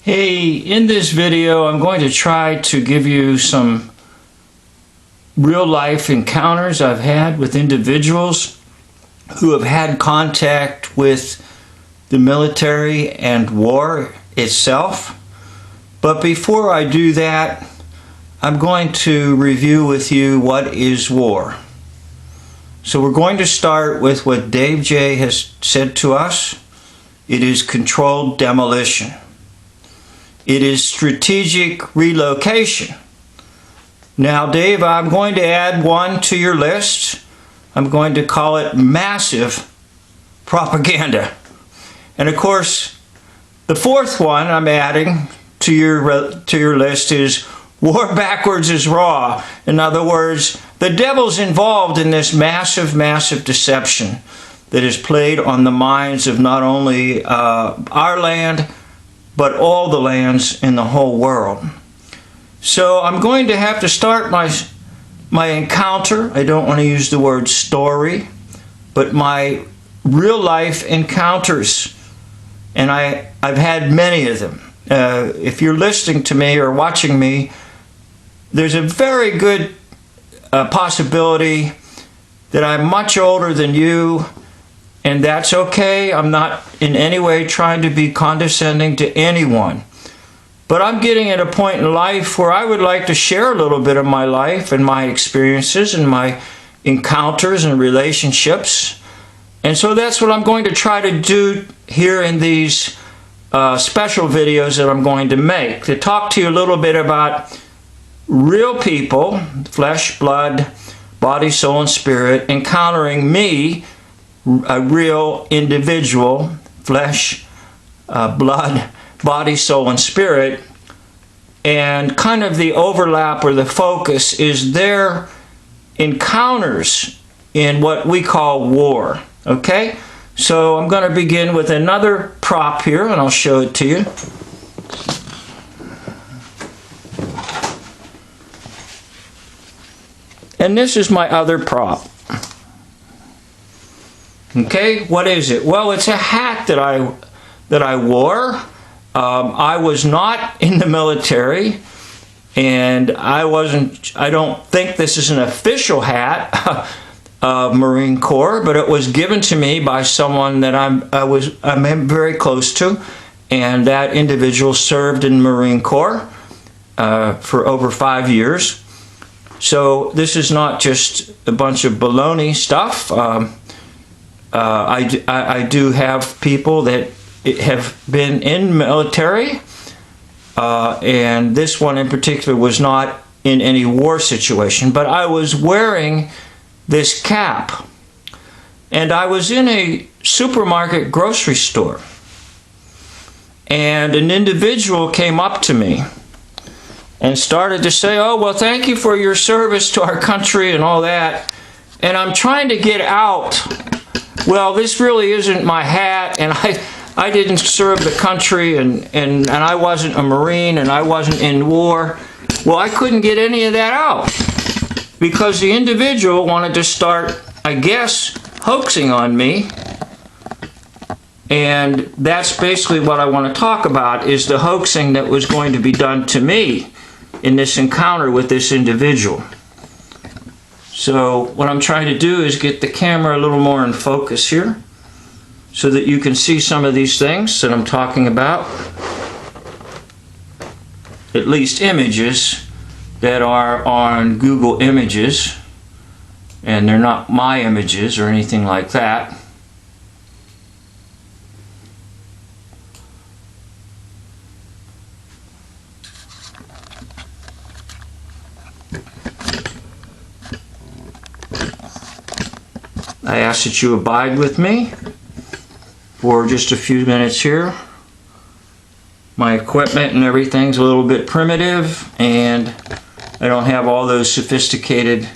Hey, in this video I'm going to try to give you some real life encounters I've had with individuals who have had contact with the military and war itself. But before I do that, I'm going to review with you what is war. So we're going to start with what Dave J. has said to us. It is controlled demolition. It is strategic relocation. Now, Dave, I'm going to add one to your list. I'm going to call it massive propaganda. And of course, the fourth one I'm adding to your list is war backwards is raw. In other words, the devil's involved in this massive deception that is played on the minds of not only our land, but all the lands in the whole world. So I'm going to have to start my encounter. I don't want to use the word story, but my real life encounters. And I've had many of them. If you're listening to me or watching me, there's a very good possibility that I'm much older than you, and that's okay. I'm not in any way trying to be condescending to anyone. But I'm getting at a point in life where I would like to share a little bit of my life and my experiences and my encounters and relationships. And so that's what I'm going to try to do here in these special videos that I'm going to make, to talk to you a little bit about real people, flesh, blood, body, soul, and spirit, encountering me, a real individual, flesh, blood, body, soul, and spirit. And kind of the overlap or the focus is their encounters in what we call war. Okay? So I'm going to begin with another prop here, and I'll show it to you. And this is my other prop. Okay, what is it? Well, it's a hat that I wore. I was not in the military, and I don't think this is an official hat of Marine Corps, but it was given to me by someone that I'm very close to, and that individual served in Marine Corps for over 5 years. So this is not just a bunch of baloney stuff. I do have people that have been in military, and this one in particular was not in any war situation, but I was wearing this cap, and I was in a supermarket grocery store, and an individual came up to me and started to say, "Oh, well, thank you for your service to our country," and all that. And I'm trying to get out, well, this really isn't my hat, and I didn't serve the country, and I wasn't a Marine, and I wasn't in war. Well, I couldn't get any of that out because the individual wanted to start, I guess, hoaxing on me. And that's basically what I want to talk about, is the hoaxing that was going to be done to me in this encounter with this individual. So what I'm trying to do is get the camera a little more in focus here so that you can see some of these things that I'm talking about. At least images that are on Google Images, and they're not my images or anything like that. I ask that you abide with me for just a few minutes here. My equipment and everything's a little bit primitive, and I don't have all those sophisticated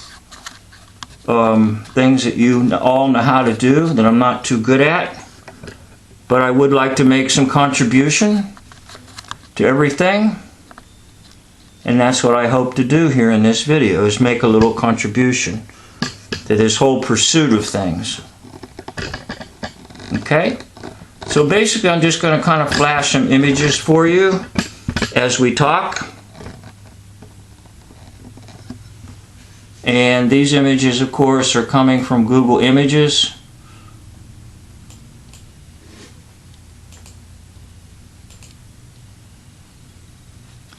things that you all know how to do, that I'm not too good at. But I would like to make some contribution to everything, and that's what I hope to do here in this video, is make a little contribution to this whole pursuit of things. Okay? So basically, I'm just going to kind of flash some images for you as we talk. And these images, of course, are coming from Google Images.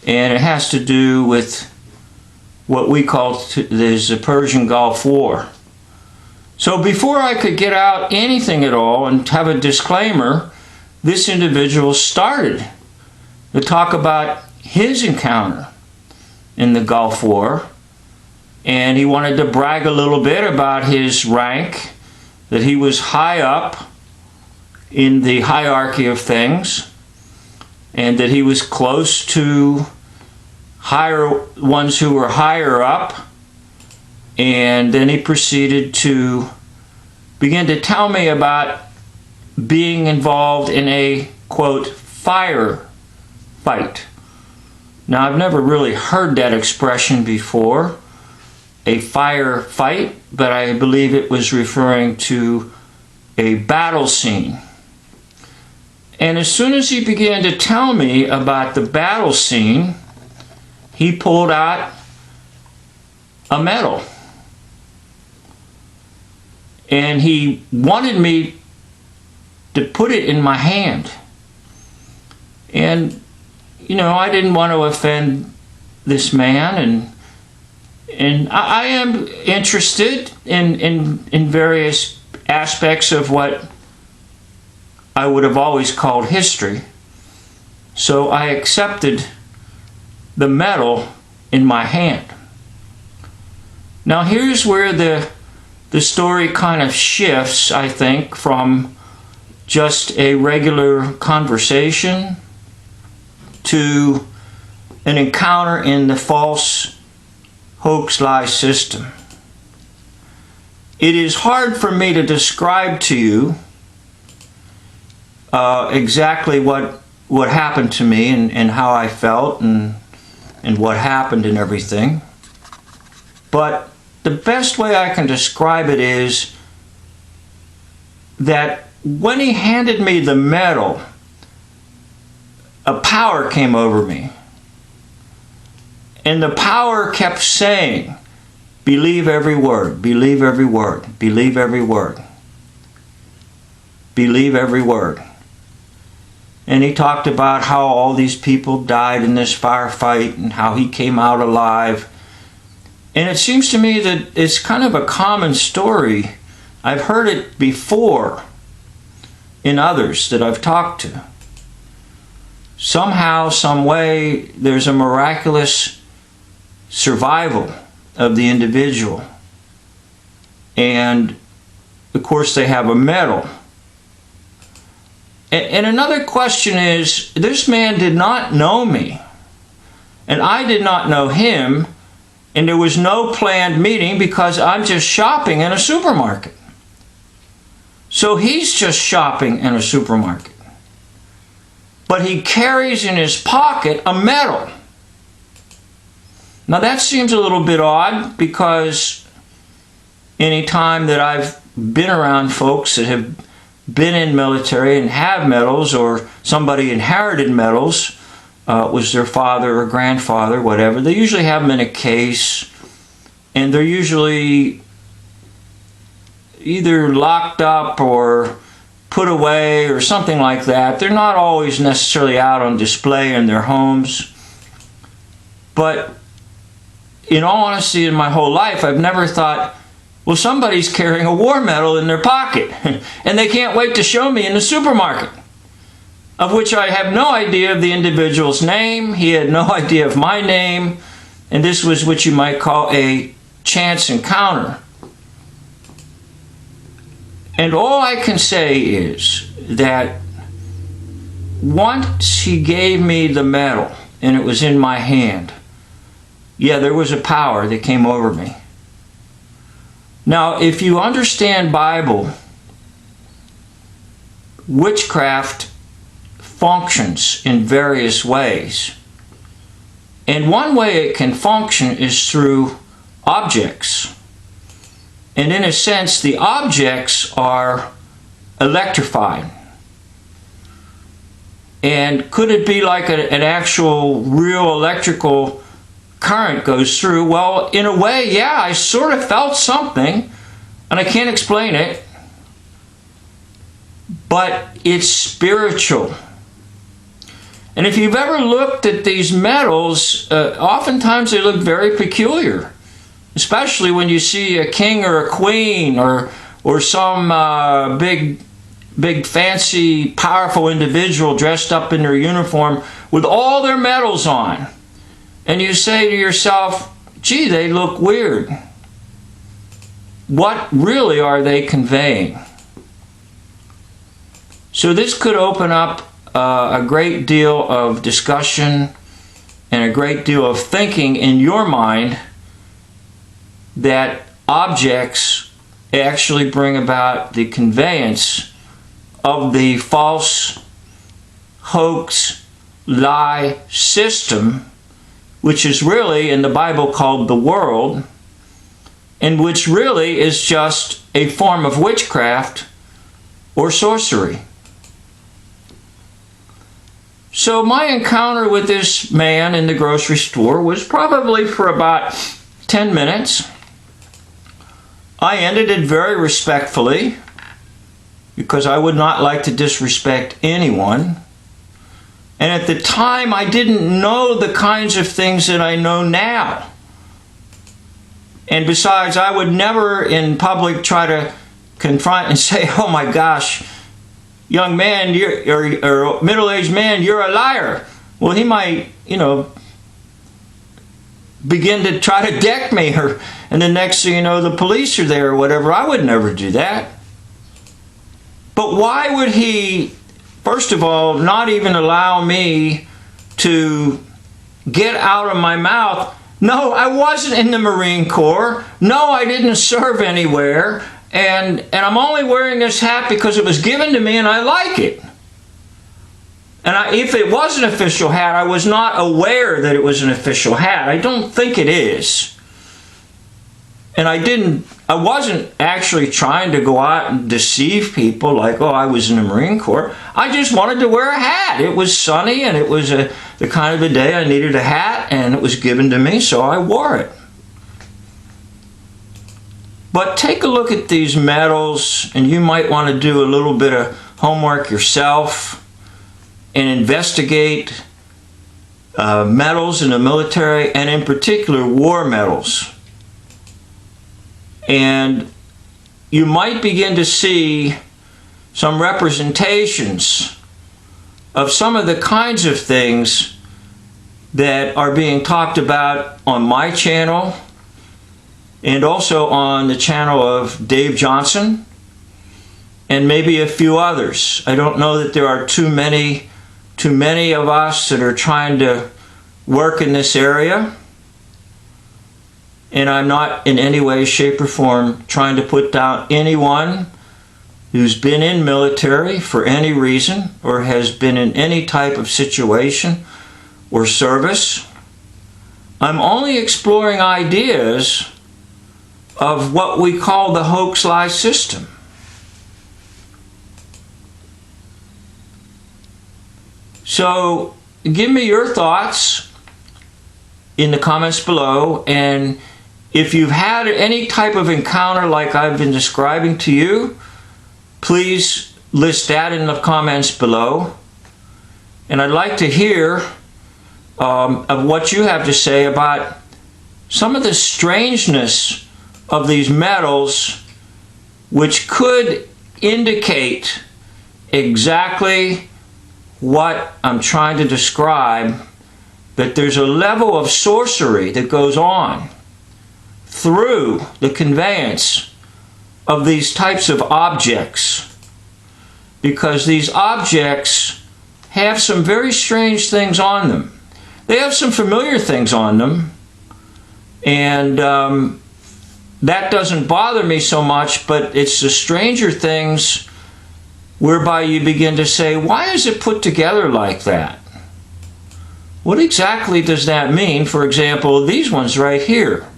And it has to do with what we call the Persian Gulf War. So before I could get out anything at all and have a disclaimer, this individual started to talk about his encounter in the Gulf War. And he wanted to brag a little bit about his rank, that he was high up in the hierarchy of things, and that he was close to ones who were higher up. And then he proceeded to begin to tell me about being involved in a, quote, fire fight. Now, I've never really heard that expression before, a fire fight, but I believe it was referring to a battle scene. And as soon as he began to tell me about the battle scene, he pulled out a medal. And he wanted me to put it in my hand. And, you know, I didn't want to offend this man, and I am interested in various aspects of what I would have always called history. So I accepted the medal in my hand. Now here's where the story kind of shifts, I think, from just a regular conversation to an encounter in the false hoax lie system. It is hard for me to describe to you exactly what happened to me and how I felt and what happened and everything. But the best way I can describe it is that when he handed me the medal, a power came over me. And the power kept saying, believe every word, believe every word, believe every word, believe every word. And he talked about how all these people died in this firefight and how he came out alive. And it seems to me that it's kind of a common story. I've heard it before in others that I've talked to. Somehow, some way, there's a miraculous survival of the individual. And of course they have a medal. And another question is, this man did not know me, and I did not know him, and there was no planned meeting because I'm just shopping in a supermarket. So he's just shopping in a supermarket. But he carries in his pocket a medal. Now that seems a little bit odd, because any time that I've been around folks that have been in military and have medals, or somebody inherited medals, was their father or grandfather, whatever, they usually have them in a case, and they're usually either locked up or put away or something like that. They're not always necessarily out on display in their homes. But in all honesty, in my whole life, I've never thought, well, somebody's carrying a war medal in their pocket and they can't wait to show me in the supermarket, of which I have no idea of the individual's name. He had no idea of my name, and this was what you might call a chance encounter. And all I can say is that once he gave me the medal and it was in my hand, yeah, there was a power that came over me. Now, if you understand Bible, witchcraft functions in various ways. And one way it can function is through objects. And in a sense, the objects are electrified. And could it be like an actual real electrical current goes through? Well, in a way, yeah, I sort of felt something, and I can't explain it, but it's spiritual. And if you've ever looked at these metals, oftentimes they look very peculiar, especially when you see a king or a queen or some big fancy powerful individual dressed up in their uniform with all their medals on. And you say to yourself, gee, they look weird. What really are they conveying? So this could open up a great deal of discussion and a great deal of thinking in your mind that objects actually bring about the conveyance of the false hoax lie system, which is really in the Bible called the world, and which really is just a form of witchcraft or sorcery. So my encounter with this man in the grocery store was probably for about 10 minutes. I ended it very respectfully because I would not like to disrespect anyone. And at the time, I didn't know the kinds of things that I know now. And besides, I would never in public try to confront and say, oh my gosh, young man, or middle-aged man, you're a liar. Well, he might, begin to try to deck me, and the next thing you know, the police are there or whatever. I would never do that. But why would he, first of all, not even allow me to get out of my mouth, no, I wasn't in the Marine Corps. No, I didn't serve anywhere. And I'm only wearing this hat because it was given to me and I like it. And if it was an official hat, I was not aware that it was an official hat. I don't think it is. And I wasn't actually trying to go out and deceive people like, oh, I was in the Marine Corps. I just wanted to wear a hat. It was sunny and it was the kind of a day I needed a hat, and it was given to me, so I wore it. But take a look at these medals, and you might want to do a little bit of homework yourself and investigate medals in the military, and in particular war medals. And you might begin to see some representations of some of the kinds of things that are being talked about on my channel and also on the channel of Dave Johnson and maybe a few others. I don't know that there are too many of us that are trying to work in this area. And I'm not in any way, shape, or form trying to put down anyone who's been in military for any reason or has been in any type of situation or service. I'm only exploring ideas of what we call the hoax lie system. So give me your thoughts in the comments below, and if you've had any type of encounter like I've been describing to you, please list that in the comments below. And I'd like to hear of what you have to say about some of the strangeness of these medals, which could indicate exactly what I'm trying to describe, that there's a level of sorcery that goes on through the conveyance of these types of objects, because these objects have some very strange things on them. They have some familiar things on them, and that doesn't bother me so much, but it's the stranger things whereby you begin to say, why is it put together like that? What exactly does that mean? For example, these ones right here.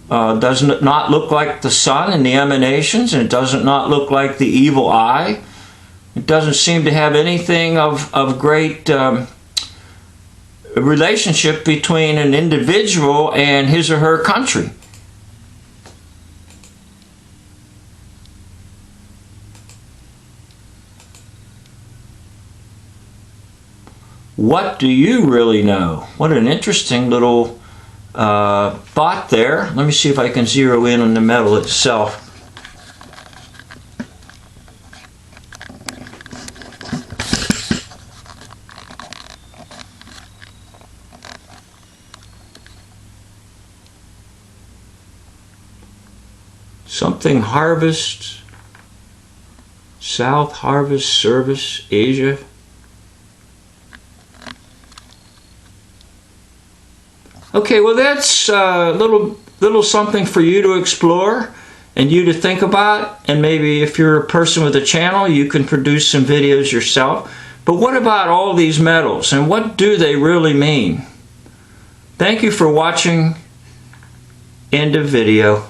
Doesn't it not look like the sun and the emanations, and it doesn't not look like the evil eye? It doesn't seem to have anything of great relationship between an individual and his or her country. What do you really know? What an interesting little thought there. Let me see if I can zero in on the medal itself. Something harvest, South Harvest Service, Asia. Okay, well that's a little something for you to explore and you to think about, and maybe if you're a person with a channel you can produce some videos yourself. But what about all these medals and what do they really mean? Thank you for watching. End of video.